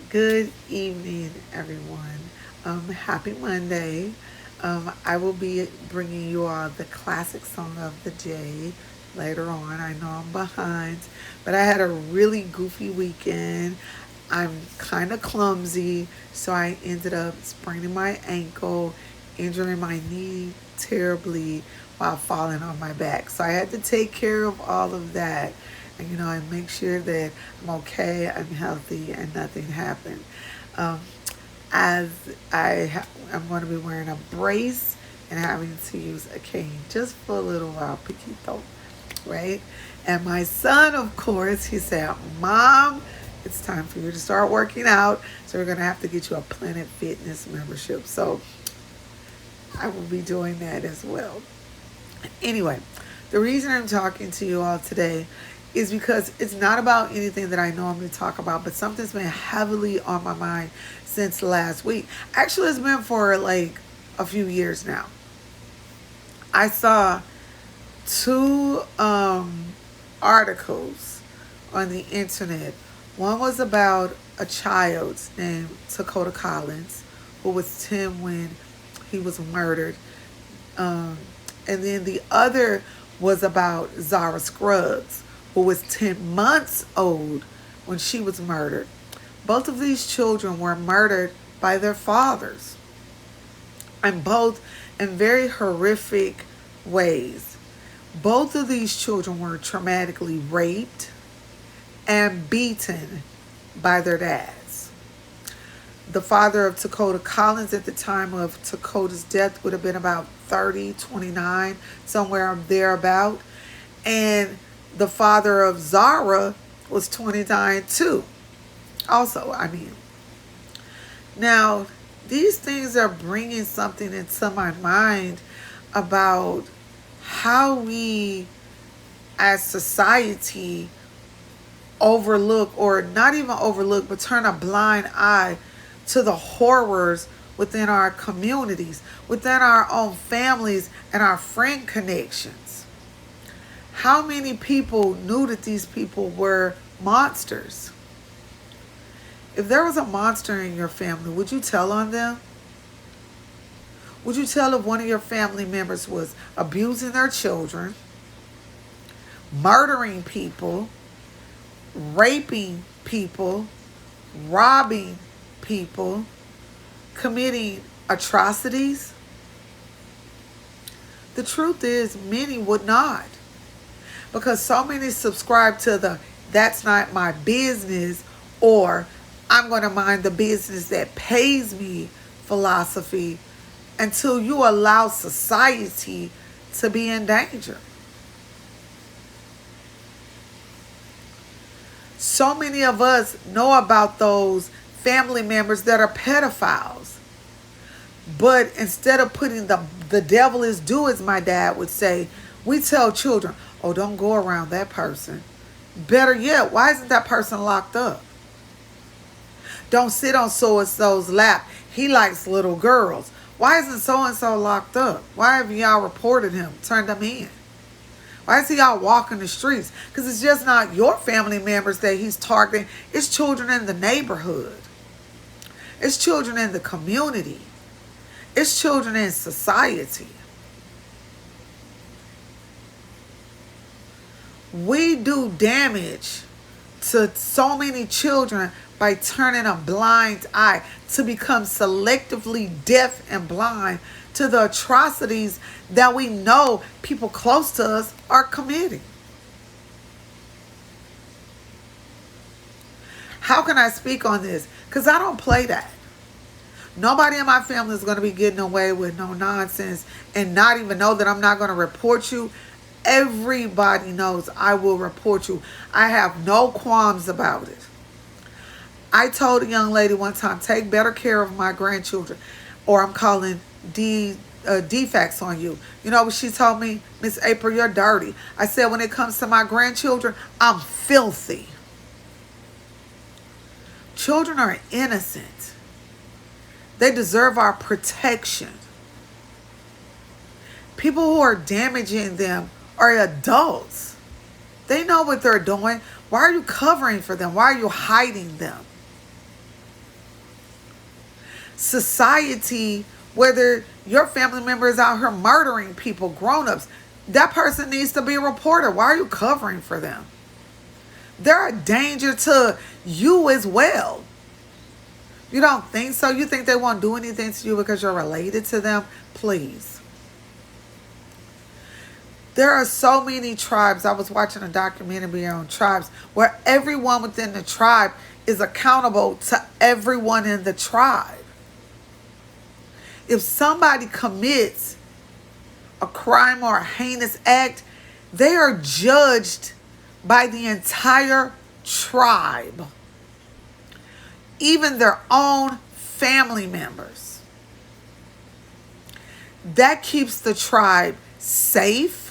Good evening, everyone. Happy Monday. I will be bringing you all the classic song of the day later on. I know I'm behind, but I had a really goofy weekend. I'm kind of clumsy, so I ended up spraining my ankle, injuring my knee terribly while falling on my back. So I had to take care of all of that and make sure that I'm okay, I'm healthy, and nothing happened. Um, as I'm going to be wearing a brace and having to use a cane just for a little while, Paquito, right? And my son, of course, he said, Mom, it's time for you to start working out. So we're going to have to get you a Planet Fitness membership. So I will be doing that as well. Anyway, the reason I'm talking to you all today is because it's not about anything that I normally talk about, but something's been heavily on my mind since last week. Actually, it's been for like a few years now. I saw two articles on the internet. One was about a child named Dakota Collins, who was 10 when he was murdered. Um, and then the other was about Zara Scruggs, who was 10 months old when she was murdered. Both of these children were murdered by their fathers, and both in very horrific ways. Both of these children were traumatically raped and beaten by their dads. The father of Dakota Collins at the time of Dakota's death would have been about 30, 29, somewhere thereabout. And the father of Zara was 29 too. Also, now these things are bringing something into my mind about how we as society overlook, or not even overlook, but turn a blind eye to the horrors within our communities, within our own families and our friend connections. How many people knew that these people were monsters? If there was a monster in your family, would you tell on them? Would you tell if one of your family members was abusing their children, murdering people, raping people, robbing people, committing atrocities? The truth is, many would not. Because so many subscribe to the "that's not my business" or "I'm going to mind the business that pays me" philosophy until you allow society to be in danger. So many of us know about those family members that are pedophiles. But instead of putting the devil is due, as my dad would say, we tell children, oh, don't go around that person. Better yet, why isn't that person locked up? Don't sit on so-and-so's lap. He likes little girls. Why isn't so-and-so locked up? Why have y'all reported him, turned him in? Why is he out walking the streets? Because it's just not your family members that he's targeting. It's children in the neighborhood. It's children in the community. It's children in society. We do damage to so many children by turning a blind eye, to become selectively deaf and blind to the atrocities that we know people close to us are committing. How can I speak on this? Because I don't play that. Nobody in my family is going to be getting away with no nonsense and not even know that I'm not going to report you. Everybody knows I will report you. I have no qualms about it. I told a young lady one time, take better care of my grandchildren, or I'm calling defects on you. You know what she told me? Miss April, you're dirty. I said, when it comes to my grandchildren, I'm filthy. Children are innocent. They deserve our protection. People who are damaging them are adults. They know what they're doing. Why are you covering for them? Why are you hiding them? society, whether your family member is out here murdering people, grown-ups, that person needs to be reported. Why are you covering for them? They're a danger to you as well. You don't think so? You think they won't do anything to you because you're related to them? Please. There are so many tribes. I was watching a documentary on tribes where everyone within the tribe is accountable to everyone in the tribe. If somebody commits a crime or a heinous act, they are judged by the entire tribe, even their own family members. That keeps the tribe safe.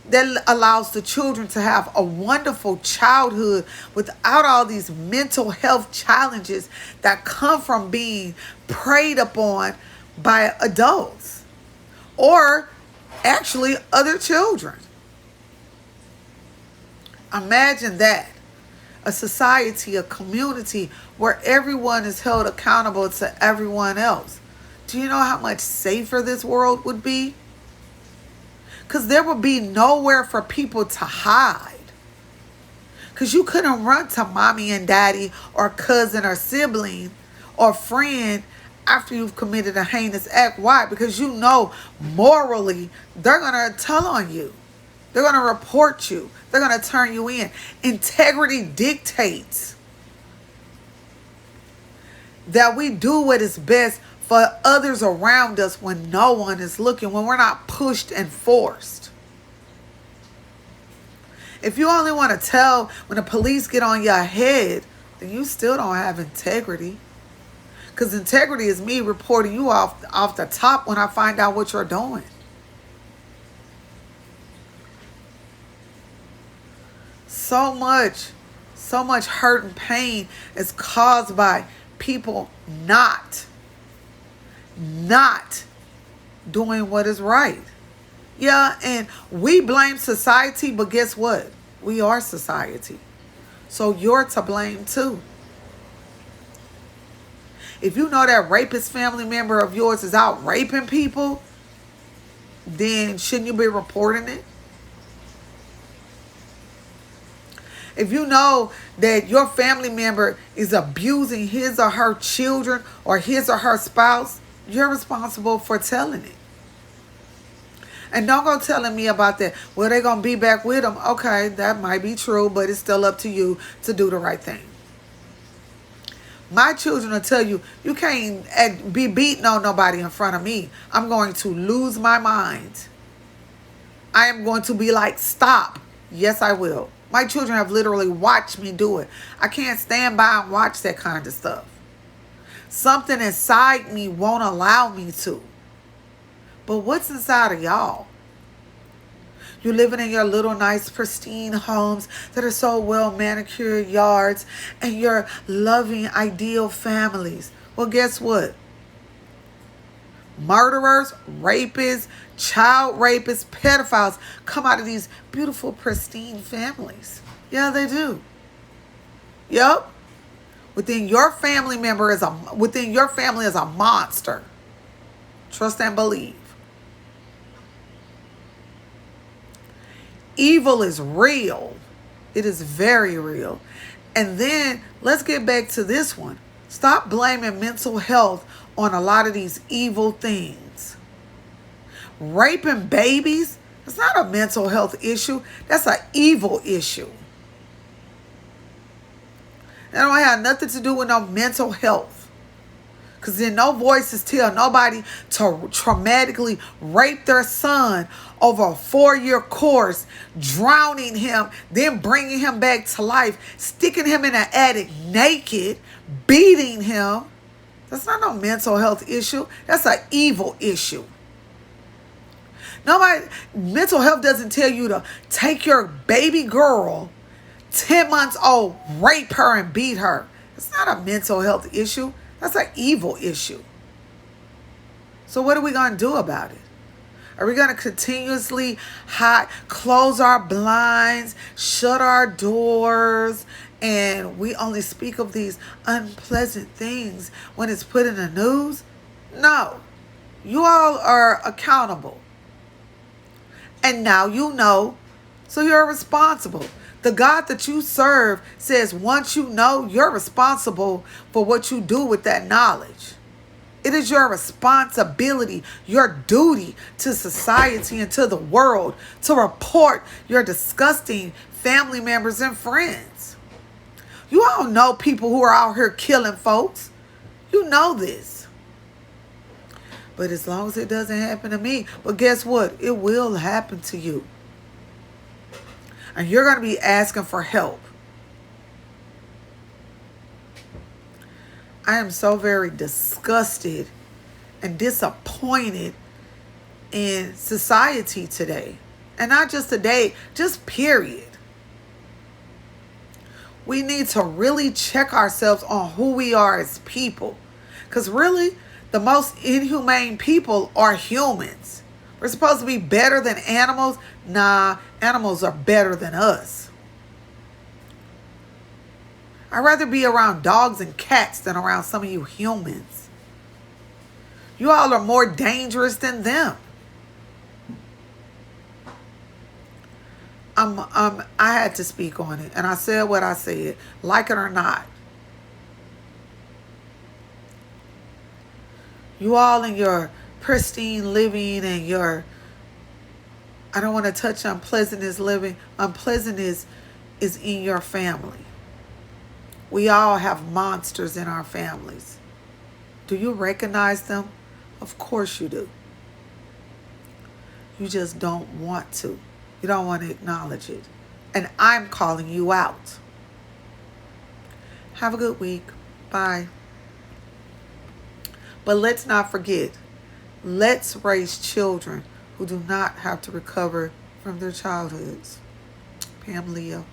That allows the children to have a wonderful childhood without all these mental health challenges that come from being preyed upon by adults or actually other children. Imagine that. A society, a community where everyone is held accountable to everyone else. Do you know how much safer this world would be? Because there would be nowhere for people to hide. Because you couldn't run to mommy and daddy or cousin or sibling or friend after you've committed a heinous act. Why? Because you know morally they're going to tell on you. They're going to report you. They're going to turn you in. Integrity dictates that we do what is best for others around us when no one is looking, when we're not pushed and forced. If you only want to tell when the police get on your head, then you still don't have integrity. Because integrity is me reporting you off the top when I find out what you're doing. So much hurt and pain is caused by people not doing what is right. Yeah, and we blame society, but guess what? We are society. So you're to blame too. If you know that rapist family member of yours is out raping people, then shouldn't you be reporting it? If you know that your family member is abusing his or her children or his or her spouse, you're responsible for telling it. And don't go telling me about that. Well, they're going to be back with them. Okay, that might be true, but it's still up to you to do the right thing. My children will tell you, you can't be beating on nobody in front of me. I'm going to lose my mind. I am going to be like, stop. Yes, I will. My children have literally watched me do it. I can't stand by and watch that kind of stuff. Something inside me won't allow me to. But what's inside of y'all? You're living in your little nice pristine homes that are so well manicured yards and your loving ideal families. Well, guess what? Murderers, rapists, child rapists, pedophiles come out of these beautiful pristine families. Yeah, they do. Yep. Within your family is a monster. Trust and believe. Evil is real. It is very real. And then let's get back to this one. Stop blaming mental health on a lot of these evil things. Raping babies, it's not a mental health issue. That's an evil issue. That don't have nothing to do with no mental health. Because then no voices tell nobody to traumatically rape their son over a 4-year course, drowning him, then bringing him back to life, sticking him in an attic naked, beating him. That's not no mental health issue. That's an evil issue. Mental health doesn't tell you to take your baby girl, 10 months old, rape her and beat her. It's not a mental health issue. That's an evil issue. So what are we going to do about it? Are we going to continuously close our blinds, shut our doors, and we only speak of these unpleasant things when it's put in the news. No, you all are accountable. And now you know, so you're responsible. The God that you serve says once you know, you're responsible for what you do with that knowledge. It is your responsibility, your duty to society and to the world to report your disgusting family members and friends. You all know people who are out here killing folks. You know this. But as long as it doesn't happen to me, but guess what? It will happen to you. And you're going to be asking for help. I am so very disgusted and disappointed in society today. And not just today, just period. We need to really check ourselves on who we are as people. Because really, the most inhumane people are humans. We're supposed to be better than animals. Nah, animals are better than us. I'd rather be around dogs and cats than around some of you humans. You all are more dangerous than them. I had to speak on it, and I said what I said, like it or not. You all in your pristine living and your, I don't want to touch unpleasantness living. Unpleasantness is in your family. We all have monsters in our families. Do you recognize them? Of course you do. You just don't want to. You don't want to acknowledge it. And I'm calling you out. Have a good week. Bye. But let's not forget, let's raise children who do not have to recover from their childhoods. Pam Leo.